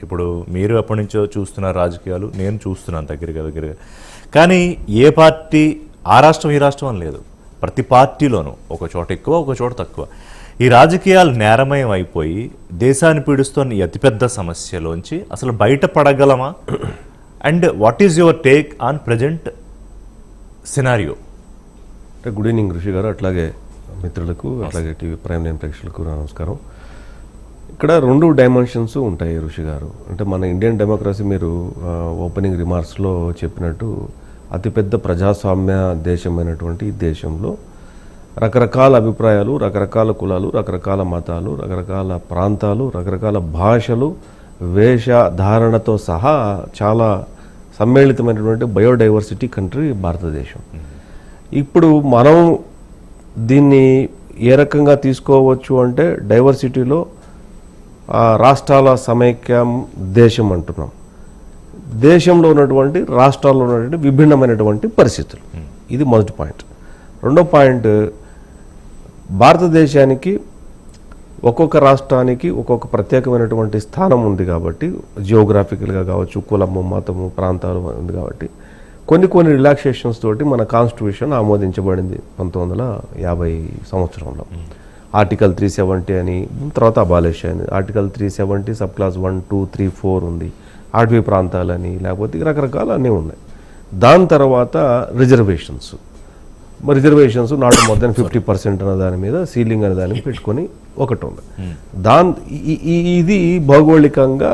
ఇప్పుడు మీరు ఎప్పటి నుంచో చూస్తున్నారు రాజకీయాలు, నేను చూస్తున్నాను దగ్గరగా. కానీ ఏ పార్టీ ఆ రాష్ట్రం ఈ రాష్ట్రం అని లేదు, ప్రతి పార్టీలోనూ ఒక చోట ఎక్కువ ఒక చోట తక్కువ. ఈ రాజకీయాలు నేరమయం అయిపోయి దేశాన్ని పీడిస్తున్న ఈ అతిపెద్ద సమస్యలోంచి అసలు బయటపడగలమా? And what is your take on present scenario? Good evening Rishi garu, అట్లాగే మిత్రులకు, అట్లాగే టీవీ ప్రైమ్ లైన్ ప్రేక్షకులకు నమస్కారం. ఇక్కడ 2 డైమెన్షన్స్ ఉంటాయి ఋషి గారు. అంటే మన ఇండియన్ డెమోక్రసీ మీరు ఓపెనింగ్ రిమార్క్స్లో చెప్పినట్టు అతిపెద్ద ప్రజాస్వామ్య దేశమైనటువంటి ఈ దేశంలో రకరకాల అభిప్రాయాలు, రకరకాల కులాలు, రకరకాల మతాలు, రకరకాల ప్రాంతాలు, రకరకాల భాషలు, వేషధారణతో సహా చాలా సమ్మేళితమైనటువంటి బయోడైవర్సిటీ కంట్రీ భారతదేశం. ఇప్పుడు మనం దీన్ని ఏ రకంగా తీసుకోవచ్చు అంటే డైవర్సిటీలో రాష్ట్రాల సమైక్యం దేశం అంటున్నాం. దేశంలో ఉన్నటువంటి రాష్ట్రాల్లో ఉన్నటువంటి విభిన్నమైనటువంటి పరిస్థితులు, ఇది మొదటి పాయింట్. రెండో పాయింట్, భారతదేశానికి ఒక్కొక్క రాష్ట్రానికి ఒక్కొక్క ప్రత్యేకమైనటువంటి స్థానం ఉంది కాబట్టి, జియోగ్రాఫికల్గా కావచ్చు, కులము, మతము, ప్రాంతాలు ఉంది కాబట్టి కొన్ని రిలాక్సేషన్స్ తోటి మన కాన్స్టిట్యూషన్ ఆమోదించబడింది 1950 సంవత్సరంలో. ఆర్టికల్ 370 అని, తర్వాత అబాలిష్ అని. ఆర్టికల్ 370 సబ్ క్లాస్ 1, 2, 3, 4 ఉంది. అటవీ ప్రాంతాలని, లేకపోతే రకరకాలు అన్నీ ఉన్నాయి. దాని తర్వాత రిజర్వేషన్స్ నాట్ మోర్ దెన్ 50% అన్న దాని మీద సీలింగ్ అనే దాన్ని పెట్టుకొని ఒకటి ఉంది. ఇది భౌగోళికంగా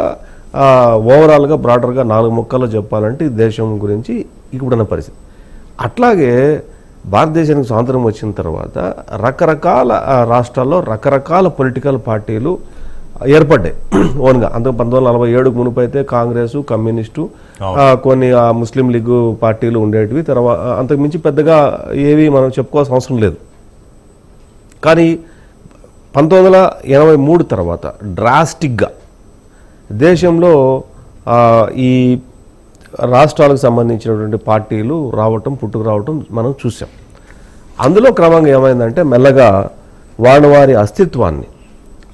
ఓవరాల్గా బ్రాడర్గా 4 ముక్కల్లో చెప్పాలంటే ఈ దేశం గురించి ఇప్పుడున్న పరిస్థితి. అట్లాగే భారతదేశానికి స్వాతంత్రం వచ్చిన తర్వాత రకరకాల రాష్ట్రాల్లో రకరకాల పొలిటికల్ పార్టీలు ఏర్పడ్డాయి ఓన్గా. అంత 1947 మునుపు అయితే కాంగ్రెసు, కమ్యూనిస్టు, కొన్ని ముస్లిం లీగ్ పార్టీలు ఉండేటివి. తర్వాత అంతకుమించి పెద్దగా ఏవి మనం చెప్పుకోవాల్సిన అవసరం లేదు. కానీ 1983 తర్వాత డ్రాస్టిక్గా దేశంలో ఈ రాష్ట్రాలకు సంబంధించినటువంటి పార్టీలు పుట్టుకు రావటం మనం చూసాం. అందులో క్రమంగా ఏమైందంటే మెల్లగా వారి అస్తిత్వాన్ని,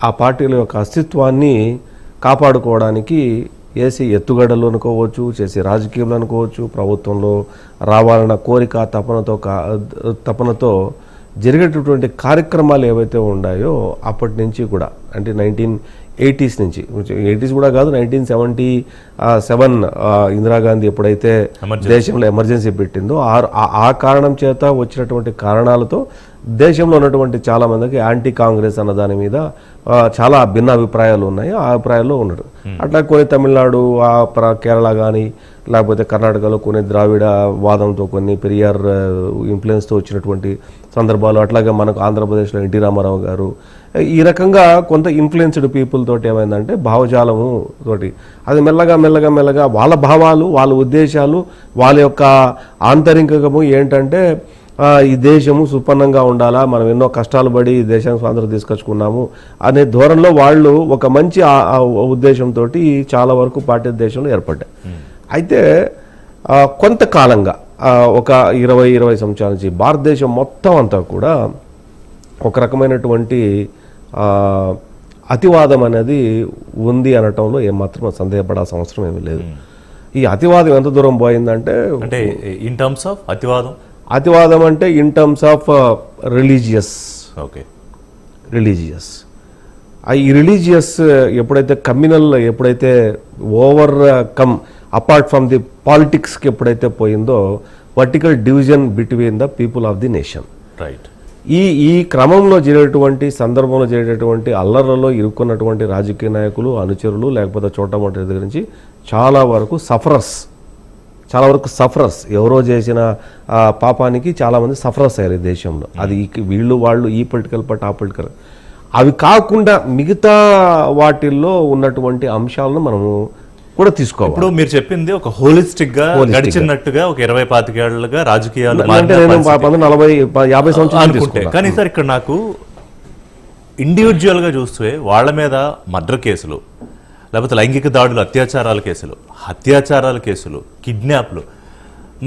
ఆ పార్టీల యొక్క అస్తిత్వాన్ని కాపాడుకోవడానికి చేసే ఎత్తుగడలు అనుకోవచ్చు, చేసే రాజకీయాలు అనుకోవచ్చు, ప్రభుత్వంలో రావాలన్న కోరిక తపనతో జరిగేటటువంటి కార్యక్రమాలు ఏవైతే ఉన్నాయో అప్పటి నుంచి కూడా, అంటే 1980s నుంచి, 80s కూడా కాదు, 1977 ఇందిరాగాంధీ ఎప్పుడైతే దేశంలో ఎమర్జెన్సీ పెట్టిందో ఆ కారణం చేత వచ్చినటువంటి కారణాలతో దేశంలో ఉన్నటువంటి చాలా మందికి యాంటీ కాంగ్రెస్ అన్న దాని మీద చాలా భిన్న అభిప్రాయాలు ఉన్నాయి. ఆ అభిప్రాయాల్లో ఉన్నాడు. అట్లా కొన్ని తమిళనాడు, కేరళ కానీ లేకపోతే కర్ణాటకలో కొన్ని ద్రావిడ వాదంతో, కొన్ని పెరియార్ ఇన్ఫ్లుయెన్స్తో వచ్చినటువంటి సందర్భాలు, అట్లాగే మనకు ఆంధ్రప్రదేశ్లో ఎన్టీ రామారావు గారు, ఈ రకంగా కొంత ఇన్ఫ్లుయెన్స్డ్ పీపుల్ తోటి ఏమైందంటే భావజాలము తోటి అది మెల్లగా వాళ్ళ భావాలు, వాళ్ళ ఉద్దేశాలు, వాళ్ళ యొక్క ఆంతరికము ఏంటంటే ఈ దేశము సుపన్నంగా ఉండాలా, మనం ఎన్నో కష్టాలు పడి ఈ దేశానికి స్వాతంత్రం తీసుకొచ్చుకున్నాము అనే ధోరణిలో వాళ్ళు ఒక మంచి ఉద్దేశంతో చాలా వరకు పార్టీ దేశంలో ఏర్పడ్డాయి. అయితే కొంతకాలంగా ఒక 20 సంవత్సరాల నుంచి భారతదేశం మొత్తం అంతా కూడా ఒక రకమైనటువంటి అతివాదం అనేది ఉంది అనటంలో ఏమాత్రం సందేహపడాల్సిన అవసరం ఏమీ లేదు. ఈ అతివాదం ఎంత దూరం పోయిందంటే, ఇన్ టర్మ్స్ ఆఫ్ అతివాదం అంటే ఇన్ టర్మ్స్ ఆఫ్ రిలీజియస్. ఈ రిలీజియస్ ఎప్పుడైతే కమ్యూనల్, ఎప్పుడైతే ఓవర్కమ్ అపార్ట్ ఫ్రమ్ ది పాలిటిక్స్కి ఎప్పుడైతే పోయిందో, vertical division between the people of the nation. Right. ఈ క్రమంలో జరిగేటువంటి సందర్భంలో జరిగేటటువంటి అల్లర్లలో ఇరుక్కున్నటువంటి రాజకీయ నాయకులు, అనుచరులు, లేకపోతే చోటమోట దగ్గర నుంచి చాలా వరకు సఫరర్స్ ఎవరో చేసిన పాపానికి చాలామంది సఫరర్స్ అయ్యారు ఈ దేశంలో. అది వీళ్ళు వాళ్ళు ఈ పొలిటికల్ పార్టీ, ఆ పొలిటికల్, అవి కాకుండా మిగతా వాటిల్లో ఉన్నటువంటి అంశాలను మనము కూడా తీసుకోవాలి. ఇప్పుడు మీరు చెప్పింది ఒక హోలిస్టిక్ గా గడిచినట్టుగా ఒక 20-25 ఏళ్లుగా రాజకీయాలు అంటే నేను 40-50 సంవత్సరాలు అనుకుంటే. కానీ సార్ ఇక్కడ నాకు ఇండివిజువల్ గా చూస్తే వాళ్ళ మీద మర్డర్ కేసులు, లేకపోతే లైంగిక దాడులు, అత్యాచారాల కేసులు, కిడ్నాప్లు,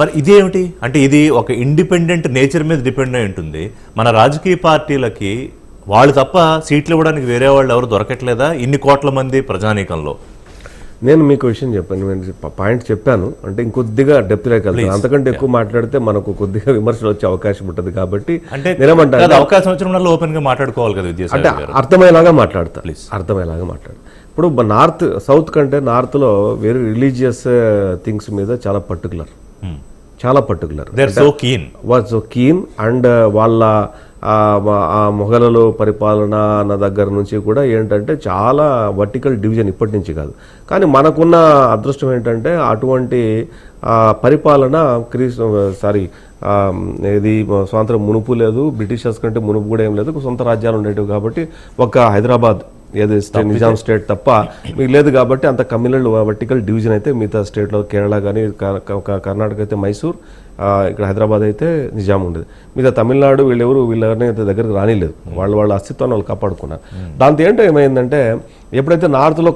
మరి ఇదేమిటి అంటే ఇది ఒక ఇండిపెండెంట్ నేచర్ మీద డిపెండ్ అయి ఉంటుంది. మన రాజకీయ పార్టీలకి వాళ్ళు తప్ప సీట్లు ఇవ్వడానికి వేరే వాళ్ళు ఎవరు దొరకట్లేదా ఇన్ని కోట్ల మంది ప్రజానీకంలో? నేను మీకు విషయం చెప్పాను, నేను పాయింట్ చెప్పాను, అంటే ఇంకొద్దిగా డెప్త్లోకి వెళ్తాను. అంతకంటే ఎక్కువ మాట్లాడితే మనకు కొద్దిగా విమర్శలు వచ్చే అవకాశం ఉంటుంది కాబట్టి అంటే నేనేమంటాను, అవకాశం వచ్చిన ఓపెన్ గా మాట్లాడుకోవాలి కదా అంటే విద్యాసాగర్ గారు. అర్థమయ్యేలాగా మాట్లాడతా, అర్థమయ్యేలాగా మాట్లాడు. ఇప్పుడు సౌత్ కంటే నార్త్లో వెరీ రిలీజియస్ థింగ్స్ మీద చాలా పర్టికులర్, చాలా particular, they are so keen, was so keen. And వాళ్ళ ఆ మొఘలుల పరిపాలన అన్న దగ్గర నుంచి కూడా ఏంటంటే చాలా వర్టికల్ డివిజన్, ఇప్పటి నుంచి కాదు. కానీ మనకున్న అదృష్టం ఏంటంటే అటువంటి పరిపాలన ఇది స్వాతంత్రం మునుపు లేదు, బ్రిటిషర్స్ కంటే మునుపు కూడా ఏం లేదు, సొంత రాజ్యాలు ఉండేటివి కాబట్టి ఒక హైదరాబాద్ ఏది నిజాం స్టేట్ తప్ప మీకు లేదు కాబట్టి అంత కమ్యూనల్ వర్టికల్ డివిజన్ అయితే మిగతా స్టేట్లో కేరళ కానీ కర్ణాటక అయితే మైసూర్, ఇక్కడ హైదరాబాద్ అయితే నిజాం ఉండేది. మిగతా తమిళనాడు వీళ్ళెవరిని దగ్గరికి రానిలేదు, వాళ్ళ అస్తిత్వాన్ని వాళ్ళు కాపాడుకున్నారు. దాంతో ఏంటో ఏమైందంటే ఎప్పుడైతే నార్త్లో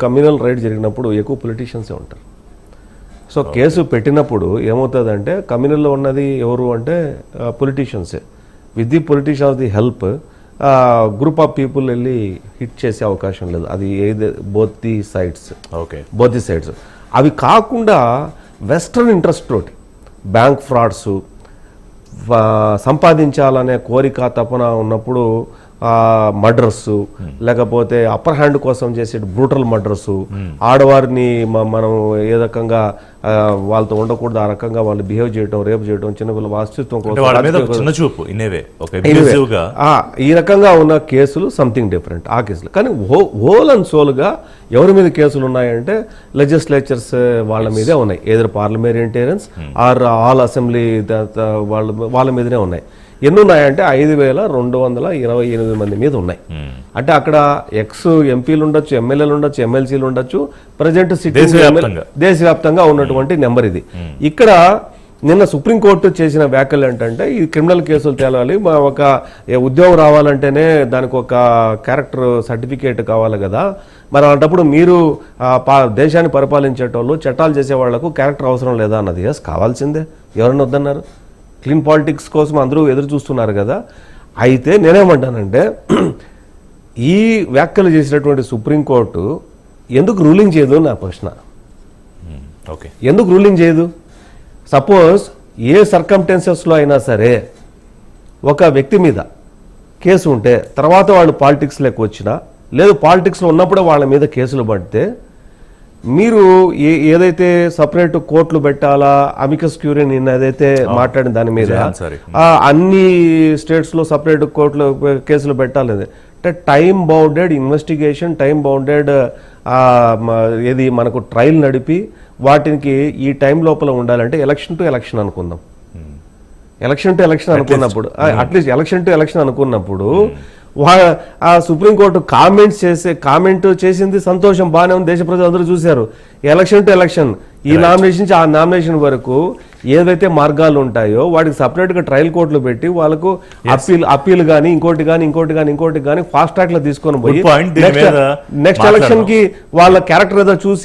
కమ్యూనల్ రైట్ జరిగినప్పుడు ఎక్కువ పొలిటీషియన్సే ఉంటారు. సో కేసు పెట్టినప్పుడు ఏమవుతుందంటే కమ్యూనల్లో ఉన్నది ఎవరు అంటే పొలిటీషియన్సే. With the politicians the help group of people వెళ్ళి హిట్ చేసే అవకాశం లేదు. అది బోత్ ది సైడ్స్. అవి కాకుండా వెస్ట్రన్ ఇంట్రెస్ట్ తోటి బ్యాంక్ ఫ్రాడ్స్, సంపాదించాలనే కోరిక తపన ఉన్నప్పుడు మర్డర్స్, లేకపోతే అప్పర్ హ్యాండ్ కోసం చేసే బ్రూటల్ మర్డర్స్, ఆడవారిని మనం ఏ రకంగా వాళ్ళతో ఉండకూడదు ఆ రకంగా వాళ్ళు బిహేవ్ చేయడం, రేపు చేయడం, చిన్నపిల్లల అస్తిత్వం కోసం ఈ రకంగా ఉన్న కేసులు సంథింగ్ డిఫరెంట్ ఆ కేసులు. కానీ హోల్ అండ్ సోల్గా ఎవరి మీద కేసులు ఉన్నాయంటే లెజిస్లేచర్స్ వాళ్ళ మీదే ఉన్నాయి, ఏదైనా పార్లమెంటేరియన్స్ ఆర్ ఆల్ అసెంబ్లీ వాళ్ళ మీదనే ఉన్నాయి. ఎన్ని ఉన్నాయంటే 5,228 మంది మీద ఉన్నాయి. అంటే అక్కడ ఎక్స్ ఎంపీలు ఉండొచ్చు, ఎమ్మెల్యేలు ఉండొచ్చు, ఎమ్మెల్సీలు ఉండొచ్చు, ప్రజెంట్ దేశవ్యాప్తంగా ఉన్నటువంటి నెంబర్ ఇది. ఇక్కడ నిన్న సుప్రీంకోర్టు చేసిన వ్యాఖ్యలు ఏంటంటే ఈ క్రిమినల్ కేసులు తేలాలి, ఒక ఉద్యోగం రావాలంటేనే దానికి ఒక క్యారెక్టర్ సర్టిఫికేట్ కావాలి కదా, మరి అలాంటప్పుడు మీరు దేశాన్ని పరిపాలించేటోళ్ళు చట్టాలు చేసే వాళ్లకు క్యారెక్టర్ అవసరం లేదా అన్నది. ఎస్, కావాల్సిందే, ఎవరైనా వద్దన్నారు. క్లీన్ పాలిటిక్స్ కోసం అందరూ ఎదురు చూస్తున్నారు కదా. అయితే నేనేమంటానంటే ఈ వ్యాఖ్యలు చేసినటువంటి సుప్రీంకోర్టు ఎందుకు రూలింగ్ చేయదు నా ప్రశ్న. ఎందుకు రూలింగ్ చేయదు? సపోజ్ ఏ సర్కమ్టెన్సెస్లో అయినా సరే ఒక వ్యక్తి మీద కేసు ఉంటే తర్వాత వాళ్ళు పాలిటిక్స్లోకి వచ్చినా, లేదు పాలిటిక్స్లో ఉన్నప్పుడే వాళ్ళ మీద కేసులు పడితే మీరు ఏదైతే సపరేట్ కోర్టులు పెట్టాలా, అమికస్ క్యూరీ నిన్న ఏదైతే మాట్లాడిన దాని మీద అన్ని స్టేట్స్లో సపరేట్ కోర్టులు కేసులు పెట్టాలి అంటే time bounded investigation, time bounded ఏది మనకు ట్రయల్ నడిపి వాటికి ఈ టైం లోపల ఉండాలంటే ఎలక్షన్ టు ఎలక్షన్ అనుకుందాం. అనుకున్నప్పుడు అట్లీస్ట్ ఎలక్షన్ టు ఎలక్షన్ అనుకున్నప్పుడు ఆ సుప్రీంకోర్టు కామెంట్ చేసింది సంతోషం, బాగానే ఉంది, దేశ ప్రజలందరూ చూశారు. ఎలక్షన్ టు ఎలక్షన్ ఈ నామినేషన్ నుంచి ఆ నామినేషన్ వరకు ఏదైతే మార్గాలు ఉంటాయో వాటికి సపరేట్గా ట్రయల్ కోర్టులు పెట్టి వాళ్ళకు అప్పీల్ కానీ ఇంకోటి కానీ ఫాస్ట్ ట్రాక్ లో తీసుకొని పోయి నెక్స్ట్ ఎలక్షన్ కి వాళ్ళ క్యారెక్టర్ ఏదో చూసి